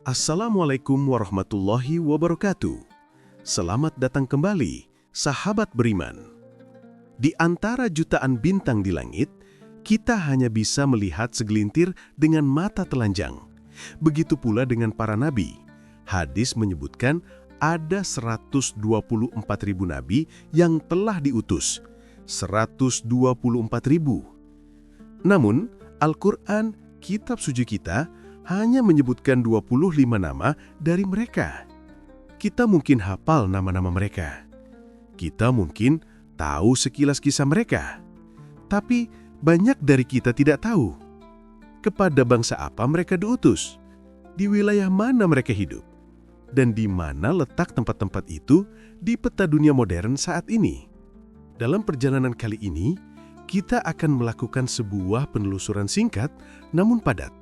Assalamualaikum warahmatullahi wabarakatuh. Selamat datang kembali, sahabat beriman. Di antara jutaan bintang di langit, kita hanya bisa melihat segelintir dengan mata telanjang. Begitu pula dengan para nabi. Hadis menyebutkan ada 124.000 nabi yang telah diutus. 124.000. Namun, Al-Quran, kitab suci kita, hanya menyebutkan 25 nama dari mereka. Kita mungkin hafal nama-nama mereka. Kita mungkin tahu sekilas kisah mereka. Tapi banyak dari kita tidak tahu. Kepada bangsa apa mereka diutus? Di wilayah mana mereka hidup? Dan di mana letak tempat-tempat itu di peta dunia modern saat ini? Dalam perjalanan kali ini, kita akan melakukan sebuah penelusuran singkat namun padat,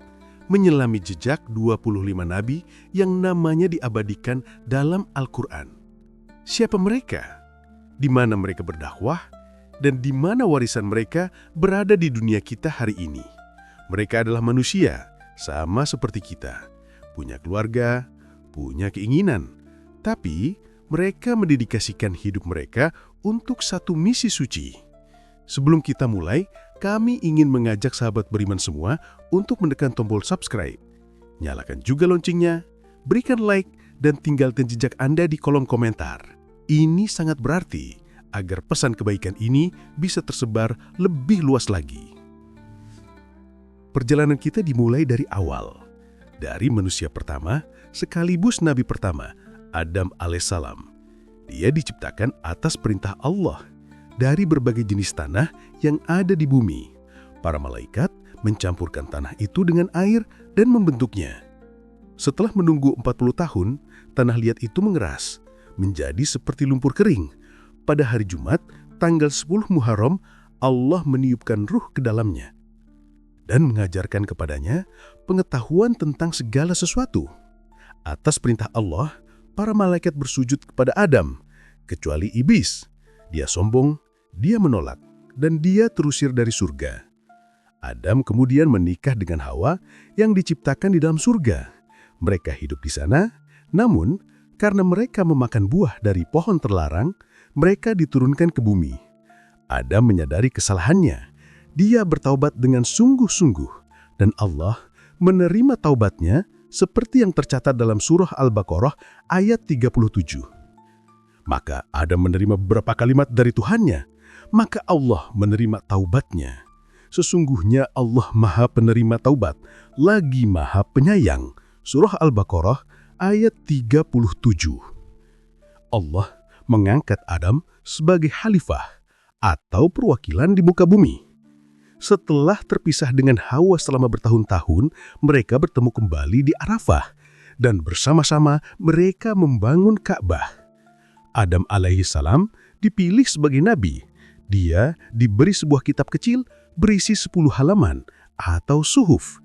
menyelami jejak 25 nabi yang namanya diabadikan dalam Al-Quran. Siapa mereka? Di mana mereka berdakwah? Dan di mana warisan mereka berada di dunia kita hari ini? Mereka adalah manusia, sama seperti kita. Punya keluarga, punya keinginan. Tapi mereka mendedikasikan hidup mereka untuk satu misi suci. Sebelum kita mulai, kami ingin mengajak sahabat beriman semua untuk menekan tombol subscribe. Nyalakan juga loncengnya, berikan like, dan tinggalkan jejak Anda di kolom komentar. Ini sangat berarti agar pesan kebaikan ini bisa tersebar lebih luas lagi. Perjalanan kita dimulai dari awal. Dari manusia pertama, sekaligus nabi pertama, Adam alaihissalam. Dia diciptakan atas perintah Allah dari berbagai jenis tanah yang ada di bumi. Para malaikat mencampurkan tanah itu dengan air dan membentuknya. Setelah menunggu 40 tahun, tanah liat itu mengeras, menjadi seperti lumpur kering. Pada hari Jumat, tanggal 10 Muharram, Allah meniupkan ruh ke dalamnya dan mengajarkan kepadanya pengetahuan tentang segala sesuatu. Atas perintah Allah, para malaikat bersujud kepada Adam, kecuali iblis. Dia sombong, dia menolak, dan dia terusir dari surga. Adam kemudian menikah dengan Hawa yang diciptakan di dalam surga. Mereka hidup di sana, namun karena mereka memakan buah dari pohon terlarang, mereka diturunkan ke bumi. Adam menyadari kesalahannya. Dia bertaubat dengan sungguh-sungguh, dan Allah menerima taubatnya seperti yang tercatat dalam surah Al-Baqarah ayat 37. Maka Adam menerima beberapa kalimat dari Tuhannya. Maka Allah menerima taubatnya. Sesungguhnya Allah Maha Penerima Taubat, lagi Maha Penyayang. Surah Al-Baqarah ayat 37. Allah mengangkat Adam sebagai khalifah atau perwakilan di muka bumi. Setelah terpisah dengan Hawa selama bertahun-tahun, mereka bertemu kembali di Arafah dan bersama-sama mereka membangun Ka'bah. Adam alaihissalam dipilih sebagai nabi. Dia diberi sebuah kitab kecil berisi 10 halaman atau suhuf.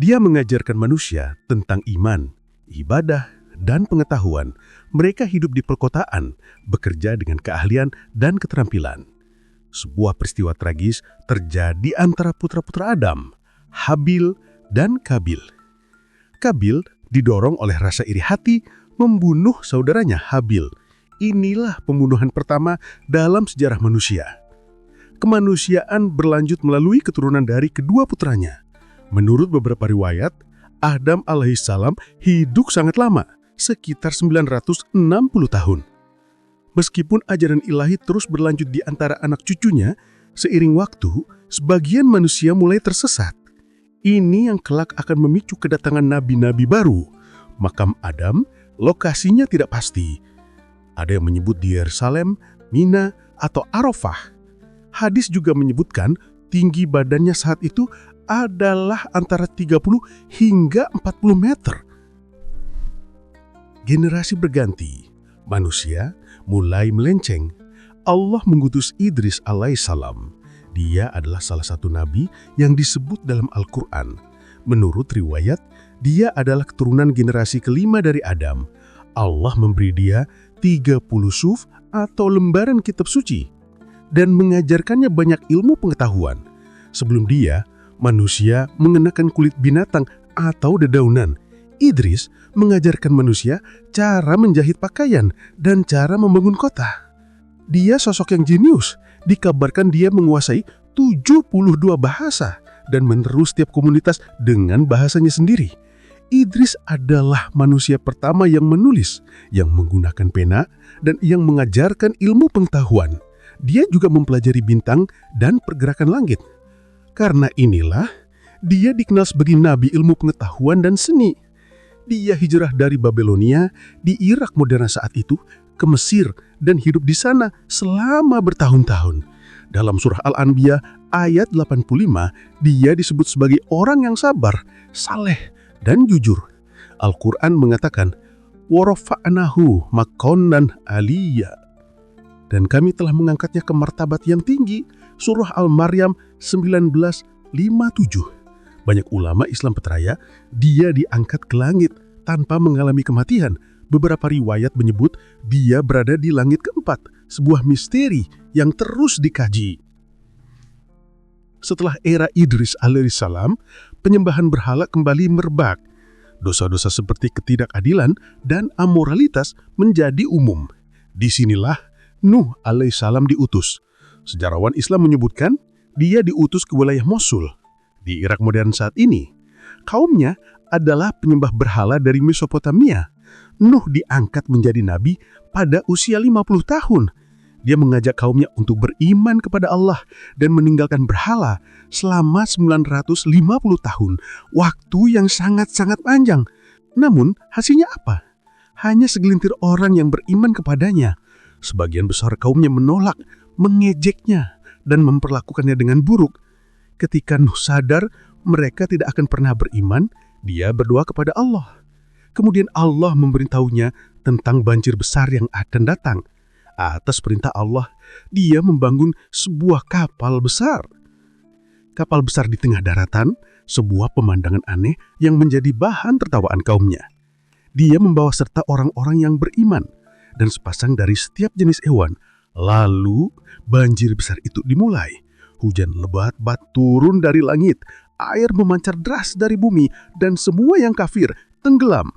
Dia mengajarkan manusia tentang iman, ibadah, dan pengetahuan. Mereka hidup di perkotaan, bekerja dengan keahlian dan keterampilan. Sebuah peristiwa tragis terjadi antara putra-putra Adam, Habil dan Kabil. Kabil didorong oleh rasa iri hati membunuh saudaranya Habil. Inilah pembunuhan pertama dalam sejarah manusia. Kemanusiaan berlanjut melalui keturunan dari kedua putranya. Menurut beberapa riwayat, Adam alaihissalam hidup sangat lama, sekitar 960 tahun. Meskipun ajaran ilahi terus berlanjut di antara anak cucunya, seiring waktu, sebagian manusia mulai tersesat. Ini yang kelak akan memicu kedatangan nabi-nabi baru. Makam Adam, lokasinya tidak pasti. Ada yang menyebut di Yerusalem, Mina, atau Arafah. Hadis juga menyebutkan tinggi badannya saat itu adalah antara 30 hingga 40 meter. Generasi berganti, manusia mulai melenceng. Allah mengutus Idris alaihissalam. Dia adalah salah satu nabi yang disebut dalam Al-Quran. Menurut riwayat, dia adalah keturunan generasi kelima dari Adam. Allah memberi dia 30 suf atau lembaran kitab suci dan mengajarkannya banyak ilmu pengetahuan. Sebelum dia, manusia mengenakan kulit binatang atau dedaunan. Idris mengajarkan manusia cara menjahit pakaian dan cara membangun kota. Dia sosok yang jenius. Dikabarkan dia menguasai 72 bahasa dan menerus setiap komunitas dengan bahasanya sendiri. Idris adalah manusia pertama yang menulis, yang menggunakan pena, dan yang mengajarkan ilmu pengetahuan. Dia juga mempelajari bintang dan pergerakan langit. Karena inilah, dia dikenal sebagai nabi ilmu pengetahuan dan seni. Dia hijrah dari Babelonia di Irak modern saat itu ke Mesir dan hidup di sana selama bertahun-tahun. Dalam surah Al-Anbiya ayat 85, dia disebut sebagai orang yang sabar, saleh, dan jujur. Al-Quran mengatakan, وَرَفَعْنَهُ مَقَامًا عَلِيًّا, dan kami telah mengangkatnya ke martabat yang tinggi. Surah Al-Maryam 19:57. Banyak ulama Islam percaya dia diangkat ke langit tanpa mengalami kematian. Beberapa riwayat menyebut dia berada di langit keempat, sebuah misteri yang terus dikaji. Setelah era Idris alaihissalam, penyembahan berhala kembali merebak. Dosa-dosa seperti ketidakadilan dan amoralitas menjadi umum. Disinilah Nuh alaihissalam diutus. Sejarawan Islam menyebutkan dia diutus ke wilayah Mosul di Irak modern saat ini. Kaumnya adalah penyembah berhala dari Mesopotamia. Nuh diangkat menjadi nabi pada usia 50 tahun. Dia mengajak kaumnya untuk beriman kepada Allah dan meninggalkan berhala selama 950 tahun, waktu yang sangat-sangat panjang. Namun hasilnya apa? Hanya segelintir orang yang beriman kepadanya. Sebagian besar kaumnya menolak, mengejeknya, dan memperlakukannya dengan buruk. Ketika Nuh sadar mereka tidak akan pernah beriman, dia berdoa kepada Allah. Kemudian Allah memberitahunya tentang banjir besar yang akan datang. Atas perintah Allah, dia membangun sebuah kapal besar. Kapal besar di tengah daratan, sebuah pemandangan aneh yang menjadi bahan tertawaan kaumnya. Dia membawa serta orang-orang yang beriman dan sepasang dari setiap jenis hewan. Lalu banjir besar itu dimulai. Hujan lebat turun dari langit, air memancar deras dari bumi, dan semua yang kafir tenggelam.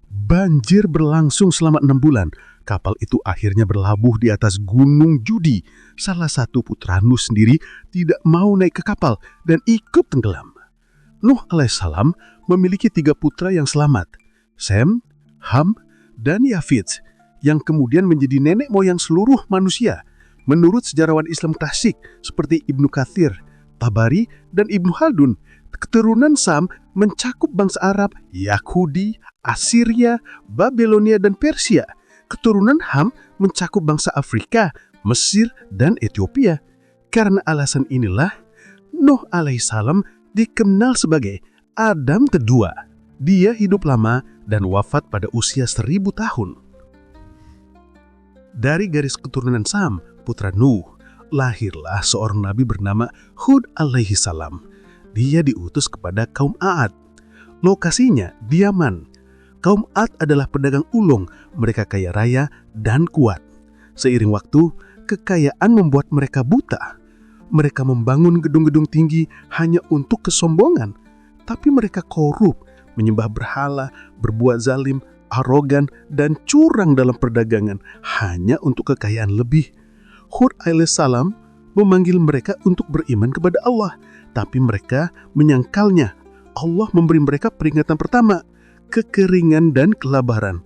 Banjir berlangsung selama 6 bulan. Kapal itu akhirnya berlabuh di atas Gunung Judi. Salah satu putra Nuh sendiri tidak mau naik ke kapal dan ikut tenggelam. Nuh alaihissalam memiliki 3 putra yang selamat, Sem, Ham, dan Yafid, yang kemudian menjadi nenek moyang seluruh manusia. Menurut sejarawan Islam klasik seperti Ibnu Katsir, Tabari, dan Ibnu Khaldun, keturunan Sam mencakup bangsa Arab, Yahudi, Assyria, Babelonia, dan Persia. Keturunan Ham mencakup bangsa Afrika, Mesir, dan Ethiopia. Karena alasan inilah, Nuh alaihissalam dikenal sebagai Adam kedua. Dia hidup lama dan wafat pada usia 1000 tahun. Dari garis keturunan Sam, putra Nuh, lahirlah seorang nabi bernama Hud alaihissalam. Dia diutus kepada kaum Ad. Lokasinya di Yaman. Kaum Ad adalah pedagang ulung, mereka kaya raya dan kuat. Seiring waktu, kekayaan membuat mereka buta. Mereka membangun gedung-gedung tinggi hanya untuk kesombongan. Tapi mereka korup, menyembah berhala, berbuat zalim, arogan, dan curang dalam perdagangan hanya untuk kekayaan lebih. Hud alaihissalam memanggil mereka untuk beriman kepada Allah, tapi mereka menyangkalnya. Allah memberi mereka peringatan pertama, kekeringan dan kelabaran.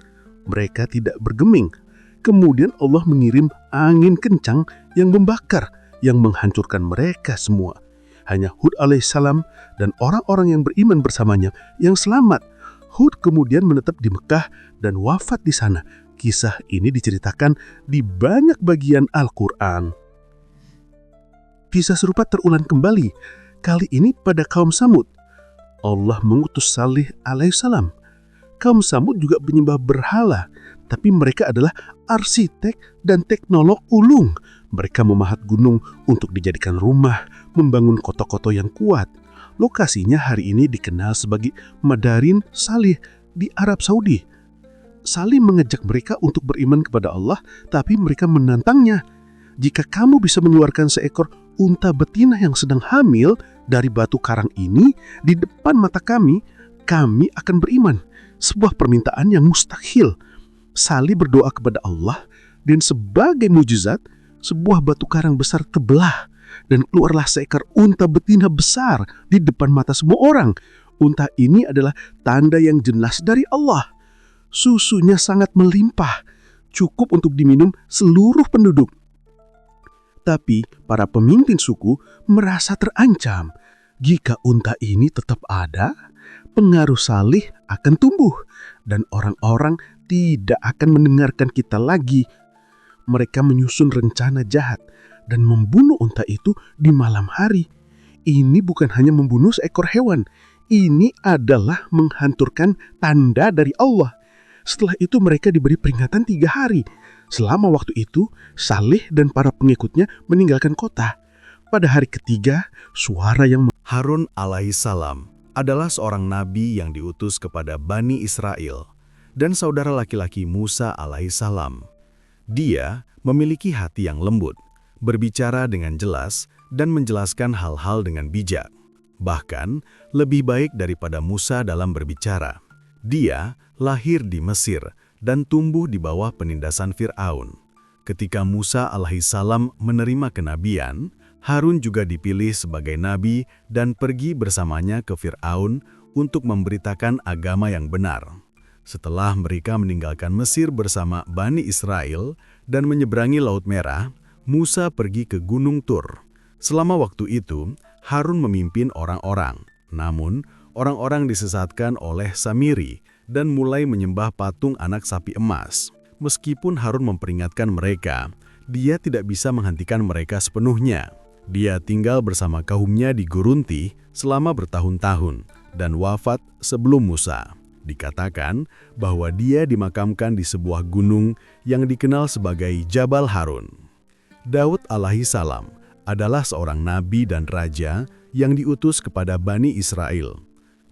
Mereka tidak bergeming. Kemudian Allah mengirim angin kencang yang membakar, yang menghancurkan mereka semua. Hanya Hud alaihissalam dan orang-orang yang beriman bersamanya yang selamat. Hud kemudian menetap di Mekah dan wafat di sana. Kisah ini diceritakan di banyak bagian Al-Quran. Kisah serupa terulang kembali, kali ini pada kaum Samud. Allah mengutus Salih alaihissalam. Kaum Samud juga menyembah berhala, tapi mereka adalah arsitek dan teknolog ulung. Mereka memahat gunung untuk dijadikan rumah, membangun kota-kota yang kuat. Lokasinya hari ini dikenal sebagai Madarin Salih di Arab Saudi. Salih mengajak mereka untuk beriman kepada Allah, tapi mereka menantangnya. Jika kamu bisa mengeluarkan seekor unta betina yang sedang hamil dari batu karang ini di depan mata kami akan beriman. sebuah permintaan yang mustahil. Salih berdoa kepada Allah dan sebagai mujizat, sebuah batu karang besar terbelah dan keluarlah seekor unta betina besar di depan mata semua orang. Unta ini adalah tanda yang jelas dari Allah. Susunya sangat melimpah, cukup untuk diminum seluruh penduduk. Tapi para pemimpin suku merasa terancam. Jika unta ini tetap ada, pengaruh Salih akan tumbuh dan orang-orang tidak akan mendengarkan kita lagi. Mereka menyusun rencana jahat dan membunuh unta itu di malam hari. Ini bukan hanya membunuh seekor hewan, ini adalah menghancurkan tanda dari Allah. Setelah itu mereka diberi peringatan 3 hari. Selama waktu itu, Salih dan para pengikutnya meninggalkan kota. Pada hari ketiga, suara yang Harun alaihissalam adalah seorang nabi yang diutus kepada Bani Israel dan saudara laki-laki Musa alaihissalam. Dia memiliki hati yang lembut, berbicara dengan jelas, dan menjelaskan hal-hal dengan bijak. Bahkan, lebih baik daripada Musa dalam berbicara. Dia lahir di Mesir dan tumbuh di bawah penindasan Fir'aun. Ketika Musa alaihissalam menerima kenabian, Harun juga dipilih sebagai nabi dan pergi bersamanya ke Fir'aun untuk memberitakan agama yang benar. Setelah mereka meninggalkan Mesir bersama Bani Israel dan menyeberangi Laut Merah, Musa pergi ke Gunung Tur. Selama waktu itu, Harun memimpin orang-orang. Namun, orang-orang disesatkan oleh Samiri dan mulai menyembah patung anak sapi emas. Meskipun Harun memperingatkan mereka, dia tidak bisa menghentikan mereka sepenuhnya. Dia tinggal bersama kaumnya di Gurunti selama bertahun-tahun dan wafat sebelum Musa. Dikatakan bahwa dia dimakamkan di sebuah gunung yang dikenal sebagai Jabal Harun. Daud alaihissalam adalah seorang nabi dan raja yang diutus kepada Bani Israel.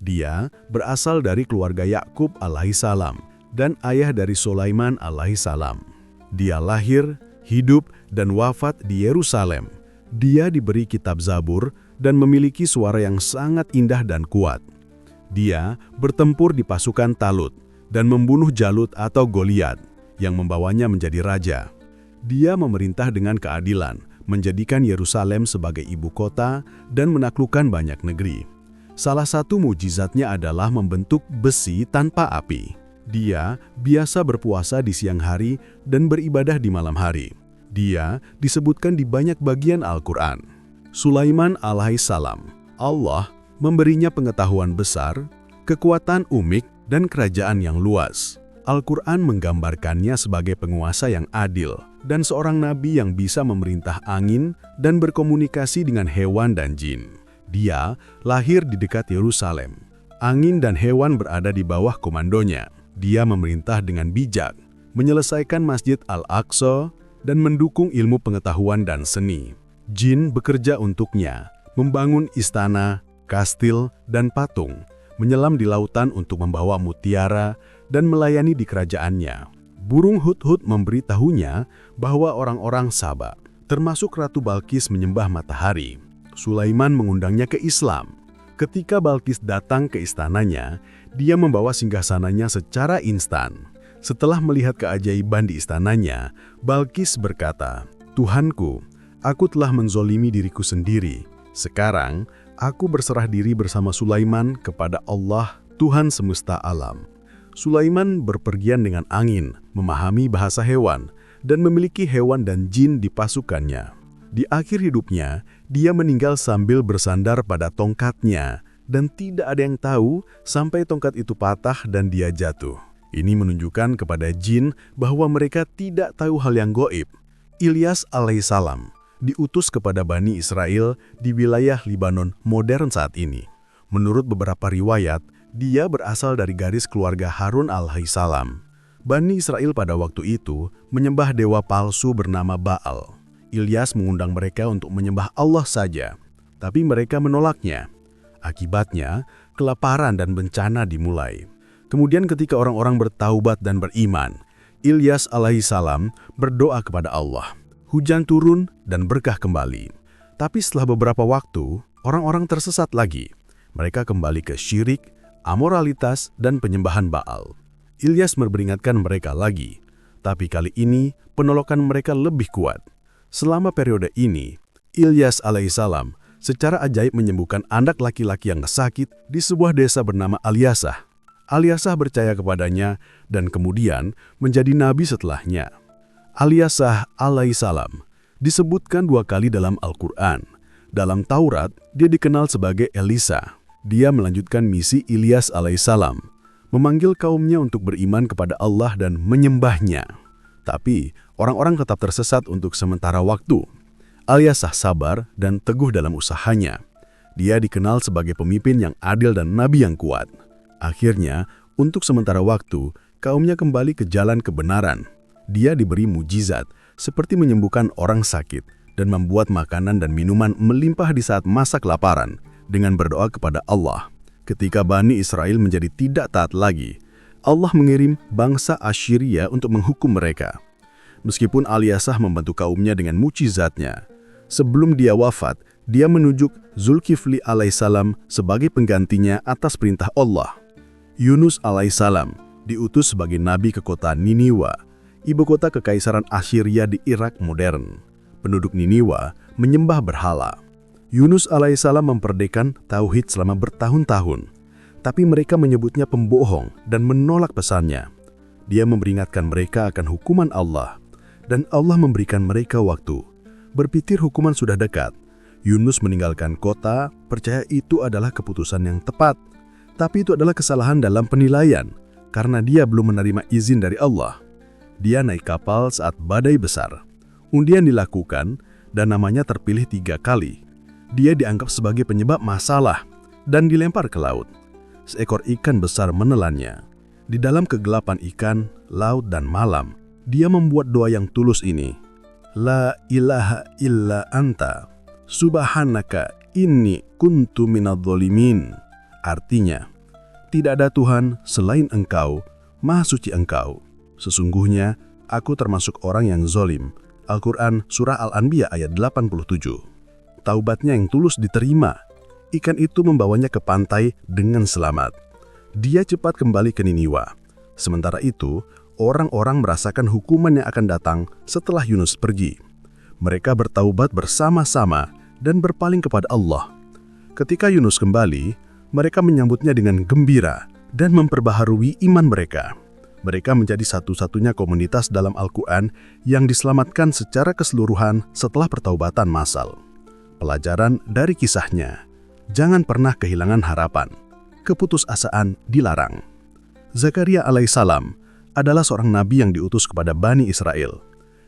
Dia berasal dari keluarga Yakub alaihissalam dan ayah dari Sulaiman alaihissalam. Dia lahir, hidup, dan wafat di Yerusalem. Dia diberi kitab Zabur dan memiliki suara yang sangat indah dan kuat. Dia bertempur di pasukan Talut dan membunuh Jalut atau Goliat yang membawanya menjadi raja. Dia memerintah dengan keadilan, menjadikan Yerusalem sebagai ibu kota dan menaklukkan banyak negeri. Salah satu mujizatnya adalah membentuk besi tanpa api. Dia biasa berpuasa di siang hari dan beribadah di malam hari. Dia disebutkan di banyak bagian Al-Quran. Sulaiman alaihissalam, Allah memberinya pengetahuan besar, kekuatan unik, dan kerajaan yang luas. Al-Quran menggambarkannya sebagai penguasa yang adil dan seorang nabi yang bisa memerintah angin dan berkomunikasi dengan hewan dan jin. Dia lahir di dekat Yerusalem. Angin dan hewan berada di bawah komandonya. Dia memerintah dengan bijak, menyelesaikan Masjid Al-Aqsa, dan mendukung ilmu pengetahuan dan seni. Jin bekerja untuknya, membangun istana, kastil, dan patung, menyelam di lautan untuk membawa mutiara, dan melayani di kerajaannya. Burung hudhud memberitahunya bahwa orang-orang Saba, termasuk Ratu Balkis, menyembah matahari. Sulaiman mengundangnya ke Islam. Ketika Balkis datang ke istananya, dia membawa singgasananya secara instan. Setelah melihat keajaiban di istananya, Balkis berkata, "Tuhanku, aku telah menzolimi diriku sendiri. Sekarang, aku berserah diri bersama Sulaiman kepada Allah, Tuhan semesta alam." Sulaiman berpergian dengan angin, memahami bahasa hewan, dan memiliki hewan dan jin di pasukannya. Di akhir hidupnya, dia meninggal sambil bersandar pada tongkatnya, dan tidak ada yang tahu sampai tongkat itu patah dan dia jatuh. Ini menunjukkan kepada jin bahwa mereka tidak tahu hal yang gaib. Ilyas alaihissalam diutus kepada Bani Israel di wilayah Libanon modern saat ini. Menurut beberapa riwayat, dia berasal dari garis keluarga Harun alaihissalam. Bani Israel pada waktu itu menyembah dewa palsu bernama Baal. Ilyas mengundang mereka untuk menyembah Allah saja, tapi mereka menolaknya. Akibatnya, kelaparan dan bencana dimulai. Kemudian ketika orang-orang bertaubat dan beriman, Ilyas alaihissalam berdoa kepada Allah. Hujan turun dan berkah kembali. Tapi setelah beberapa waktu, orang-orang tersesat lagi. Mereka kembali ke syirik, amoralitas, dan penyembahan Baal. Ilyas memperingatkan mereka lagi, tapi kali ini penolakan mereka lebih kuat. Selama periode ini, Ilyas alaihissalam secara ajaib menyembuhkan anak laki-laki yang sakit di sebuah desa bernama Alyasah. Alyasah percaya kepadanya dan kemudian menjadi nabi setelahnya. Alyasah alaihissalam disebutkan 2 kali dalam Al-Quran. Dalam Taurat, dia dikenal sebagai Elisa. Dia melanjutkan misi Ilyas alaihissalam, memanggil kaumnya untuk beriman kepada Allah dan menyembahnya. Tapi, orang-orang tetap tersesat untuk sementara waktu. Alyasah sabar dan teguh dalam usahanya. Dia dikenal sebagai pemimpin yang adil dan nabi yang kuat. Akhirnya, untuk sementara waktu, kaumnya kembali ke jalan kebenaran. Dia diberi mujizat, seperti menyembuhkan orang sakit dan membuat makanan dan minuman melimpah di saat masa kelaparan dengan berdoa kepada Allah. Ketika Bani Israel menjadi tidak taat lagi, Allah mengirim bangsa Assyria untuk menghukum mereka. Meskipun Alyasah membantu kaumnya dengan mujizatnya, sebelum dia wafat, dia menunjuk Zulkifli alaihissalam sebagai penggantinya atas perintah Allah. Yunus alaihissalam diutus sebagai nabi ke kota Niniwa, ibu kota kekaisaran Assyria di Irak modern. Penduduk Niniwa menyembah berhala. Yunus alaihissalam memperdekan tauhid selama bertahun-tahun, tapi mereka menyebutnya pembohong dan menolak pesannya. Dia memperingatkan mereka akan hukuman Allah, dan Allah memberikan mereka waktu. Berpikir hukuman sudah dekat, Yunus meninggalkan kota, percaya itu adalah keputusan yang tepat. Tapi itu adalah kesalahan dalam penilaian, karena dia belum menerima izin dari Allah. Dia naik kapal saat badai besar. Undian dilakukan, dan namanya terpilih 3 kali. Dia dianggap sebagai penyebab masalah, dan dilempar ke laut. Seekor ikan besar menelannya. Di dalam kegelapan ikan, laut, dan malam, dia membuat doa yang tulus ini. La ilaha illa anta, subhanaka inni kuntu minadh-dhalimin. Artinya, tidak ada Tuhan selain Engkau, Maha Suci Engkau. Sesungguhnya, aku termasuk orang yang zolim. Al-Quran Surah Al-Anbiya ayat 87. Taubatnya yang tulus diterima. Ikan itu membawanya ke pantai dengan selamat. Dia cepat kembali ke Niniwa. Sementara itu, orang-orang merasakan hukuman yang akan datang setelah Yunus pergi. Mereka bertaubat bersama-sama dan berpaling kepada Allah. Ketika Yunus kembali, mereka menyambutnya dengan gembira dan memperbaharui iman mereka. Mereka menjadi satu-satunya komunitas dalam Al-Quran yang diselamatkan secara keseluruhan setelah pertaubatan massal. Pelajaran dari kisahnya, jangan pernah kehilangan harapan. Keputusasaan dilarang. Zakaria alaihissalam adalah seorang nabi yang diutus kepada Bani Israel.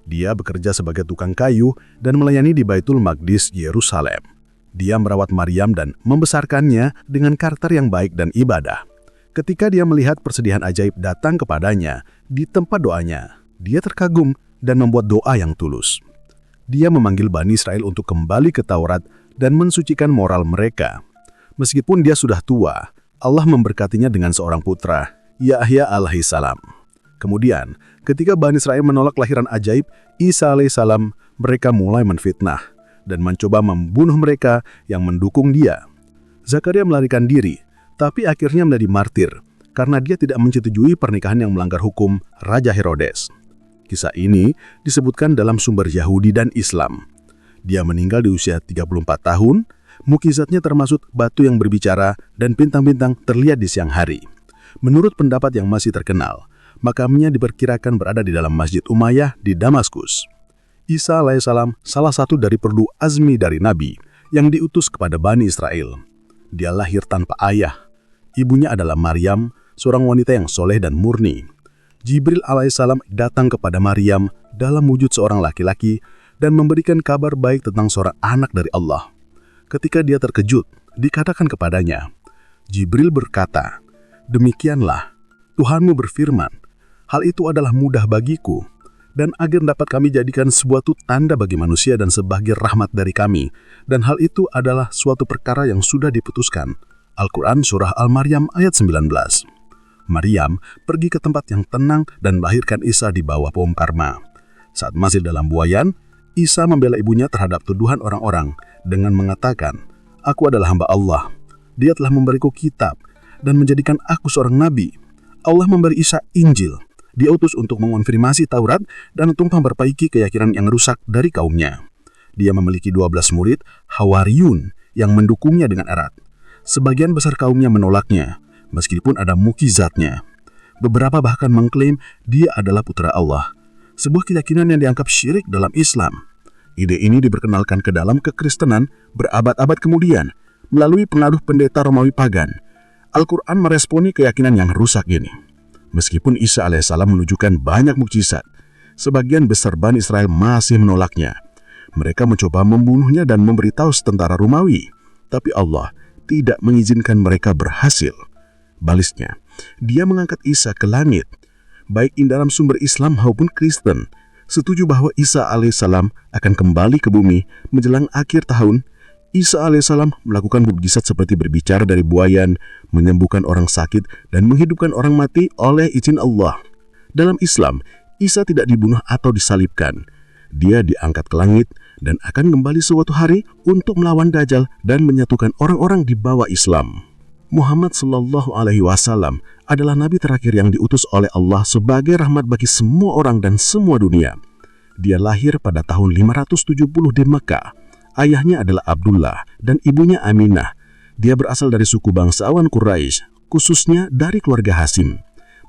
Dia bekerja sebagai tukang kayu dan melayani di Baitul Maqdis, Yerusalem. Dia merawat Maryam dan membesarkannya dengan karakter yang baik dan ibadah. Ketika dia melihat persediaan ajaib datang kepadanya di tempat doanya, dia terkagum dan membuat doa yang tulus. Dia memanggil Bani Israel untuk kembali ke Taurat dan mensucikan moral mereka. Meskipun dia sudah tua, Allah memberkatinya dengan seorang putra, Yahya alaihissalam. Kemudian, ketika Bani Israel menolak kelahiran ajaib Isa alaihissalam, mereka mulai menfitnah dan mencoba membunuh mereka yang mendukung dia. Zakaria melarikan diri, tapi akhirnya menjadi martir karena dia tidak menyetujui pernikahan yang melanggar hukum Raja Herodes. Kisah ini disebutkan dalam sumber Yahudi dan Islam. Dia meninggal di usia 34 tahun, mukjizatnya termasuk batu yang berbicara dan bintang-bintang terlihat di siang hari. Menurut pendapat yang masih terkenal, makamnya diperkirakan berada di dalam Masjid Umayyah di Damaskus. Isa alaihissalam salah satu dari perlu azmi dari Nabi yang diutus kepada Bani Israel. Dia lahir tanpa ayah. Ibunya adalah Maryam, seorang wanita yang soleh dan murni. Jibril alaihissalam datang kepada Maryam dalam wujud seorang laki-laki dan memberikan kabar baik tentang seorang anak dari Allah. Ketika dia terkejut, dikatakan kepadanya, Jibril berkata, "Demikianlah, Tuhanmu berfirman, hal itu adalah mudah bagiku, dan agar dapat kami jadikan suatu tanda bagi manusia dan sebagai rahmat dari kami, dan hal itu adalah suatu perkara yang sudah diputuskan." Al-Quran Surah Al-Maryam ayat 19. Maryam pergi ke tempat yang tenang dan melahirkan Isa di bawah pohon karma. Saat masih dalam buayan, Isa membela ibunya terhadap tuduhan orang-orang dengan mengatakan, "Aku adalah hamba Allah. Dia telah memberiku kitab dan menjadikan aku seorang nabi. Allah memberi Isa Injil. Dia utus untuk mengonfirmasi Taurat dan untuk memperbaiki keyakinan yang rusak dari kaumnya. Dia memiliki 12 murid, Hawariyun, yang mendukungnya dengan erat. Sebagian besar kaumnya menolaknya, meskipun ada mukjizatnya. Beberapa bahkan mengklaim dia adalah putra Allah. Sebuah keyakinan yang dianggap syirik dalam Islam. Ide ini diperkenalkan ke dalam kekristenan berabad-abad kemudian melalui pengaruh pendeta Romawi pagan. Al-Quran meresponi keyakinan yang rusak ini. Meskipun Isa alaihissalam menunjukkan banyak mukjizat, sebagian besar Bani Israel masih menolaknya. Mereka mencoba membunuhnya dan memberitahu tentara Romawi, tapi Allah tidak mengizinkan mereka berhasil. Baliknya, dia mengangkat Isa ke langit. Baik di dalam sumber Islam maupun Kristen setuju bahwa Isa alaihissalam akan kembali ke bumi menjelang akhir tahun. Isa alaihissalam melakukan mukjizat seperti berbicara dari buayan, menyembuhkan orang sakit, dan menghidupkan orang mati oleh izin Allah. Dalam Islam, Isa tidak dibunuh atau disalibkan. Dia diangkat ke langit dan akan kembali suatu hari untuk melawan Dajjal dan menyatukan orang-orang di bawah Islam. Muhammad Shallallahu Alaihi Wasallam adalah nabi terakhir yang diutus oleh Allah sebagai rahmat bagi semua orang dan semua dunia. Dia lahir pada tahun 570 di Mekah. Ayahnya adalah Abdullah dan ibunya Aminah. Dia berasal dari suku bangsawan Quraisy, khususnya dari keluarga Hasim.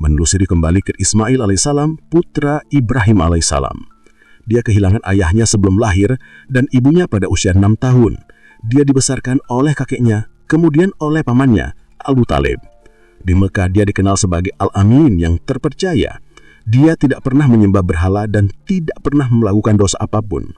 Menelusuri kembali ke Ismail alaihissalam, putra Ibrahim alaihissalam. Dia kehilangan ayahnya sebelum lahir dan ibunya pada usia 6 tahun. Dia dibesarkan oleh kakeknya, kemudian oleh pamannya, Abu Talib. Di Mekah dia dikenal sebagai Al-Amin yang terpercaya. Dia tidak pernah menyembah berhala dan tidak pernah melakukan dosa apapun.